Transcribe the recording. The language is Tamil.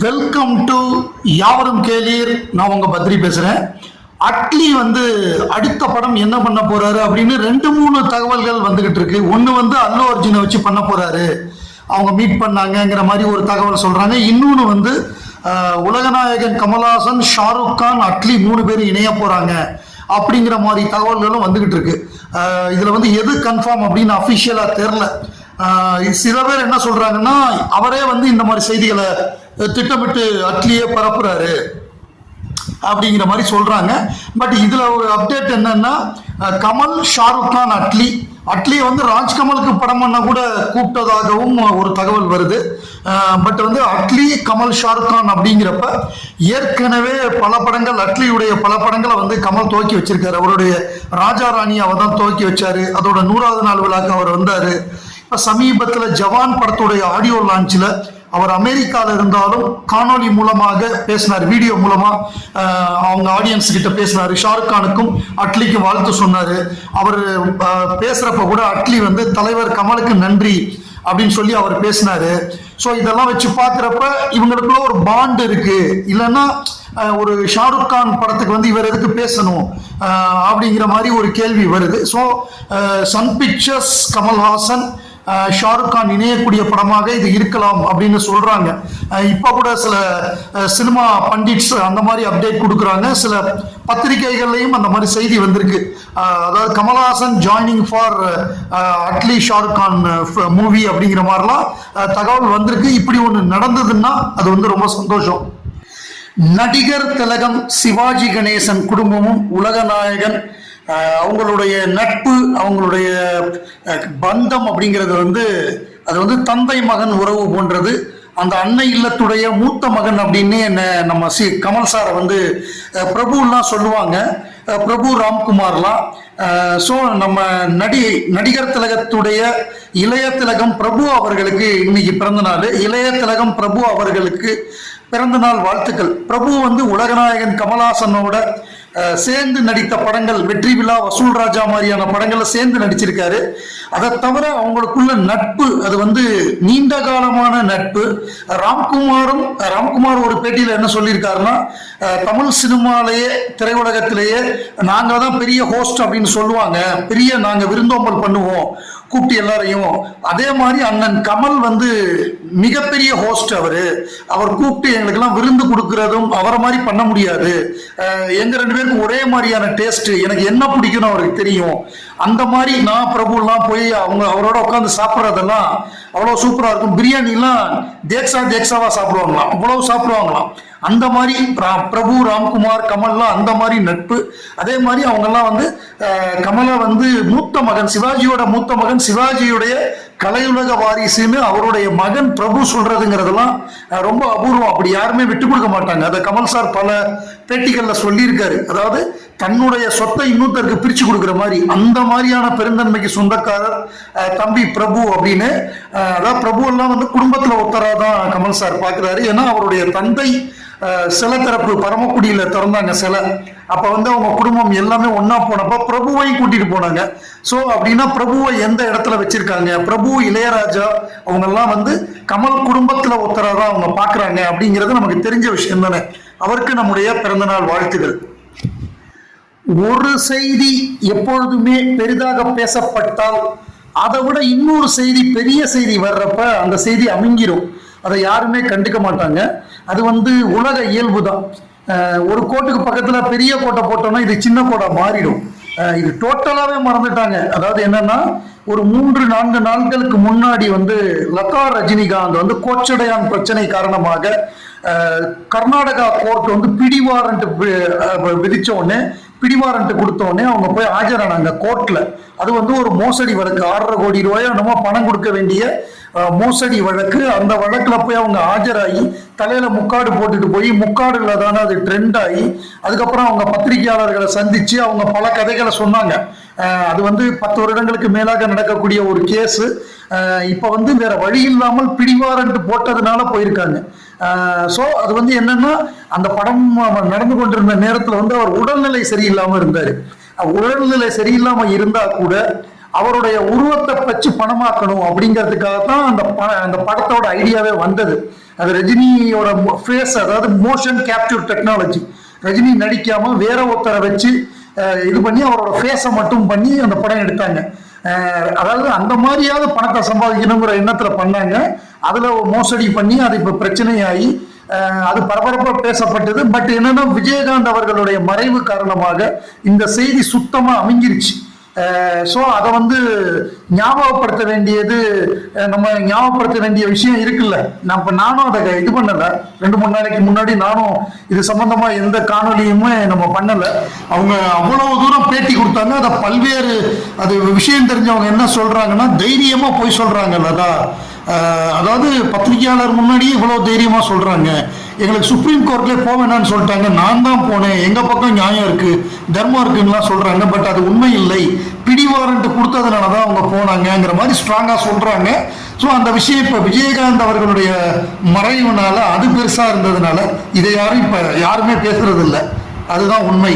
வெல்கம் டு யாவரும் கேளீர். நான் உங்க பத்ரி பேசுறேன். அட்லி அடுத்த படம் என்ன பண்ண போறாரு அப்படின்னு 2-3 தகவல்கள் வந்துகிட்டு இருக்கு. ஒன்னு அல்லு அர்ஜுனை வச்சு பண்ண போறாரு, அவங்க மீட் பண்ணாங்கிற மாதிரி ஒரு தகவல் சொல்றாங்க. இன்னொன்னு உலகநாயகன் கமல்ஹாசன், ஷாருக் கான், அட்லி 3 பேரும் இணைய போறாங்க அப்படிங்கிற மாதிரி தகவல்களும் வந்துகிட்டு இருக்கு. இதுல எது கன்ஃபார்ம் அப்படின்னு அபிஷியலா தெரியல. சில பேர் என்ன சொல்றாங்கன்னா, அவரே இந்த மாதிரி செய்திகளை திட்டமிட்டு அட்லியே பரப்புறாரு அப்படிங்கிற மாதிரி சொல்றாங்க. பட் இதுல ஒரு அப்டேட் என்னன்னா, கமல், ஷாருக் கான், அட்லி ராஜ்கமலுக்கு படம் பண்ண கூட கூப்பிட்டதாகவும் ஒரு தகவல் வருது. பட் அட்லி, கமல், ஷாருக் கான் அப்படிங்கிறப்ப ஏற்கனவே பல படங்கள், அட்லியுடைய பல படங்களை கமல் துவக்கி வச்சிருக்காரு. அவருடைய ராஜா ராணி அவர் தான் துவக்கி வச்சாரு. அதோட 100வது நாள் விழாக்கு அவர் வந்தாரு. இப்ப சமீபத்தில் ஜவான் படத்துடைய ஆடியோ லான்ச்ல அவர் அமெரிக்கால இருந்தாலும் காணொலி மூலமாக பேசினார், வீடியோ மூலமா அவங்க ஆடியன்ஸ் கிட்ட பேசினாரு. ஷாருக் கானுக்கும் அட்லிக்கும் வாழ்த்து சொன்னாரு. அவர் பேசுறப்ப கூட அட்லி தலைவர் கமலுக்கு நன்றி அப்படின்னு சொல்லி அவர் பேசினாரு. ஸோ இதெல்லாம் வச்சு பார்க்குறப்ப இவங்களுக்குள்ள ஒரு பாண்ட் இருக்கு. இல்லைன்னா ஒரு ஷாருக் கான் படத்துக்கு இவர் எதுக்கு பேசணும் அப்படிங்கிற மாதிரி ஒரு கேள்வி வருது. ஸோ சன் பிக்சர்ஸ், கமல்ஹாசன், ஷாருக் கான் இணையக்கூடிய படமாக இது இருக்கலாம் அப்படின்னு சொல்றாங்க. இப்ப கூட சில சினிமா பண்டிட்ஸ் அந்த மாதிரி அப்டேட் கொடுக்குறாங்க. சில பத்திரிகைகள்லையும் அந்த மாதிரி செய்தி வந்திருக்கு. அதாவது Kamal Haasan joining for Atlee Shahrukh Khan movie அப்படிங்கிற மாதிரிலாம் தகவல் வந்திருக்கு. இப்படி ஒன்று நடந்ததுன்னா அது ரொம்ப சந்தோஷம். நடிகர் திலகம் சிவாஜி கணேசன் குடும்பமும் உலகநாயகன் அவங்களுடைய நட்பு, அவங்களுடைய பந்தம் அப்படிங்கிறது அது தந்தை மகன் உறவு போன்றது. அந்த அன்னை இல்லத்துடைய மூத்த மகன் அப்படின்னு நம்ம கமல் சாரை பிரபுலாம் சொல்லுவாங்க, பிரபு ராம்குமார்லாம். ஸோ நம்ம நடிகர் திலகத்துடைய இளைய திலகம் பிரபு அவர்களுக்கு இன்னைக்கு பிறந்த நாள். இளைய திலகம் பிரபு அவர்களுக்கு பிறந்த நாள் வாழ்த்துக்கள். பிரபு உலகநாயகன் கமல்ஹாசனோட சேர்ந்து நடித்த படங்கள், வெற்றி விழா, வசூல் ராஜா மாதிரியான படங்கள்ல சேர்ந்து நடிச்சிருக்காரு. அதை தவிர அவங்களுக்குள்ள நட்பு அது நீண்ட காலமான நட்பு. ராம்குமார் ஒரு பேட்டியில என்ன சொல்லியிருக்காருன்னா, தமிழ் சினிமாலேயே, திரையுலகத்திலேயே நாங்க தான் பெரிய ஹோஸ்ட் அப்படின்னு சொல்லுவாங்க, நாங்க விருந்தோம்பல் பண்ணுவோம் கூப்பிட்டு எல்லாரையும். அதே மாதிரி அண்ணன் கமல் மிகப்பெரிய ஹோஸ்ட். அவர் கூப்பிட்டு எங்களுக்கெல்லாம் விருந்து கொடுக்கறதும் அவரை மாதிரி பண்ண முடியாது. எங்க 2 பேருக்கு ஒரே மாதிரியான டேஸ்ட், எனக்கு என்ன பிடிக்கணும் அவருக்கு தெரியும். அந்த மாதிரி நான் பிரபுலாம் போய் அவரோட உட்காந்து சாப்பிட்றதெல்லாம் அவ்வளோ சூப்பரா இருக்கும். பிரியாணிலாம் தேக்ஸாவா சாப்பிடுவாங்களாம், அவ்வளவு சாப்பிடுவாங்களாம். அந்த மாதிரி பிரபு, ராம்குமார், கமல்லாம் அந்த மாதிரி நட்பு. அதே மாதிரி அவங்கெல்லாம் கமலா மூத்த மகன், சிவாஜியோட மூத்த மகன், சிவாஜியுடைய கலையுலக வாரிசுன்னு அவருடைய மகன் பிரபு சொல்றதுங்கிறதெல்லாம் ரொம்ப அபூர்வம். அப்படி யாருமே விட்டு கொடுக்க மாட்டாங்க. அதை கமல் சார் பல பேட்டிகள்ல சொல்லியிருக்காரு. அதாவது தன்னுடைய சொத்தை இன்னொருத்தருக்கு பிரிச்சு கொடுக்குற மாதிரி, அந்த மாதிரியான பெருந்தன்மைக்கு சொந்தக்காரர் தம்பி பிரபு அப்படின்னு. அதாவது பிரபு எல்லாம் குடும்பத்துல ஒருத்தராதான் கமல் சார் பாக்குறாரு. ஏன்னா அவருடைய தந்தை சில தரப்பு பரமக்குடியில திறந்தாங்க சிலை. அப்ப அவங்க குடும்பம் எல்லாமே ஒன்னா போனப்ப பிரபுவையும் கூட்டிட்டு போனாங்க. சோ அப்படின்னா பிரபுவை எந்த இடத்துல வச்சிருக்காங்க, பிரபு, இளையராஜா அவங்க எல்லாம் கமல் குடும்பத்துல ஒருத்தராதான் அவங்க பாக்குறாங்க அப்படிங்கிறது நமக்கு தெரிஞ்ச விஷயம் தானே. அவருக்கு நம்முடைய பிறந்தநாள் வாழ்த்துகள். ஒரு செய்தி எப்பொழுதுமே பெரிதாக பேசப்பட்டால் அதை விட இன்னொரு செய்தி, பெரிய செய்தி வர்றப்ப அந்த செய்தி அமுங்கிரும். அதை யாருமே கண்டுக்க மாட்டாங்க. அது உலக இயல்பு தான். ஒரு கோட்டுக்கு பக்கத்துல பெரிய கோட்டை போட்டோம்னா இது சின்ன கோட்டை மாறிடும். இது டோட்டலாவே மறந்துட்டாங்க. அதாவது என்னன்னா, ஒரு 3-4 நாட்களுக்கு முன்னாடி லதா ரஜினிகாந்த் கோச்சடையான் பிரச்சனை காரணமாக கர்நாடகா கோர்ட் பிடிவாரண்ட் விதிச்ச உடனே, பிடிவாரண்ட் கொடுத்த உடனே அவங்க போய் ஆஜரானாங்க கோர்ட்ல. அது ஒரு மோசடி வழக்கு, 6.5 கோடி ரூபாய் நம்ம பணம் கொடுக்க வேண்டிய மோசடி வழக்கு. அந்த வழக்குல போய் அவங்க ஆஜராகி தலையில முக்காடு போட்டுட்டு போய், முக்காடுல தானே அது ட்ரெண்ட் ஆகி, அதுக்கப்புறம் அவங்க பத்திரிகையாளர்களை சந்திச்சு அவங்க பல கதைகளை சொன்னாங்க. அது 10 வருடங்களுக்கு மேலாக நடக்கக்கூடிய ஒரு கேஸ். இப்ப வேற வழி இல்லாமல் பிடிவாரண்ட் போட்டதுனால போயிருக்காங்க. ஸோ அது என்னன்னா, அந்த படம் நடந்து கொண்டிருந்த நேரத்துல அவர் உடல்நிலை சரியில்லாம இருந்தாரு. உடல்நிலை சரியில்லாம இருந்தா கூட அவருடைய உருவத்தை வச்சு பணமாக்கணும் அப்படிங்கிறதுக்காக தான் அந்த படத்தோட ஐடியாவே வந்தது. அது ரஜினியோட ஃபேஸ், அதாவது மோஷன் கேப்சர் டெக்னாலஜி. ரஜினி நடிக்காம வேற ஒருத்தரை வச்சு இது பண்ணி அவரோட ஃபேஸை மட்டும் பண்ணி அந்த படம் எடுத்தாங்க. அதாவது அந்த மாதிரியாவது பணத்தை சம்பாதிக்கணுங்கிற எண்ணத்துல பண்ணாங்க. அதுல மோசடி பண்ணி அது இப்ப பிரச்சனையாகி அது பரபரப்பாக பேசப்பட்டது. பட் என்னன்னா, விஜயகாந்த் அவர்களுடைய மறைவு காரணமாக இந்த செய்தி சுத்தமா அமைங்கிருச்சு. ஸோ அதை வந்து ஞாபகப்படுத்த வேண்டியது, நம்ம ஞாபகப்படுத்த வேண்டிய விஷயம் இருக்குல்ல. நானும் அதை இது பண்ணலை. 2-3 நாளைக்கு முன்னாடி நானும் இது சம்பந்தமா எந்த காணொலியுமே நம்ம பண்ணலை. அவங்க அவ்வளவு தூரம் பேட்டி கொடுத்தாங்க. அதை பல்வேறு அது விஷயம் தெரிஞ்சவங்க என்ன சொல்றாங்கன்னா, தைரியமா போய் சொல்றாங்கல்ல. அதாவது பத்திரிகையாளர் முன்னாடி இவ்வளவு தைரியமா சொல்றாங்க. எங்களுக்கு சுப்ரீம் கோர்ட்ல போக வேணாம்னு சொல்லிட்டாங்க, நான் தான் போனேன், எங்க பக்கம் நியாயம் இருக்கு, தர்மம் இருக்குன்னு சொல்றாங்க. பட் அது உண்மை இல்லை, பிடி வாரண்ட் கொடுத்ததுனாலதான் அவங்க போனாங்கிற மாதிரி ஸ்ட்ராங்கா சொல்றாங்க. ஸோ அந்த விஷயம் இப்ப விஜயகாந்த் அவர்களுடைய மறைவுனால அது பெருசா இருந்ததுனால இதை யாரும் இப்ப யாருமே பேசுறது இல்லை. அதுதான் உண்மை.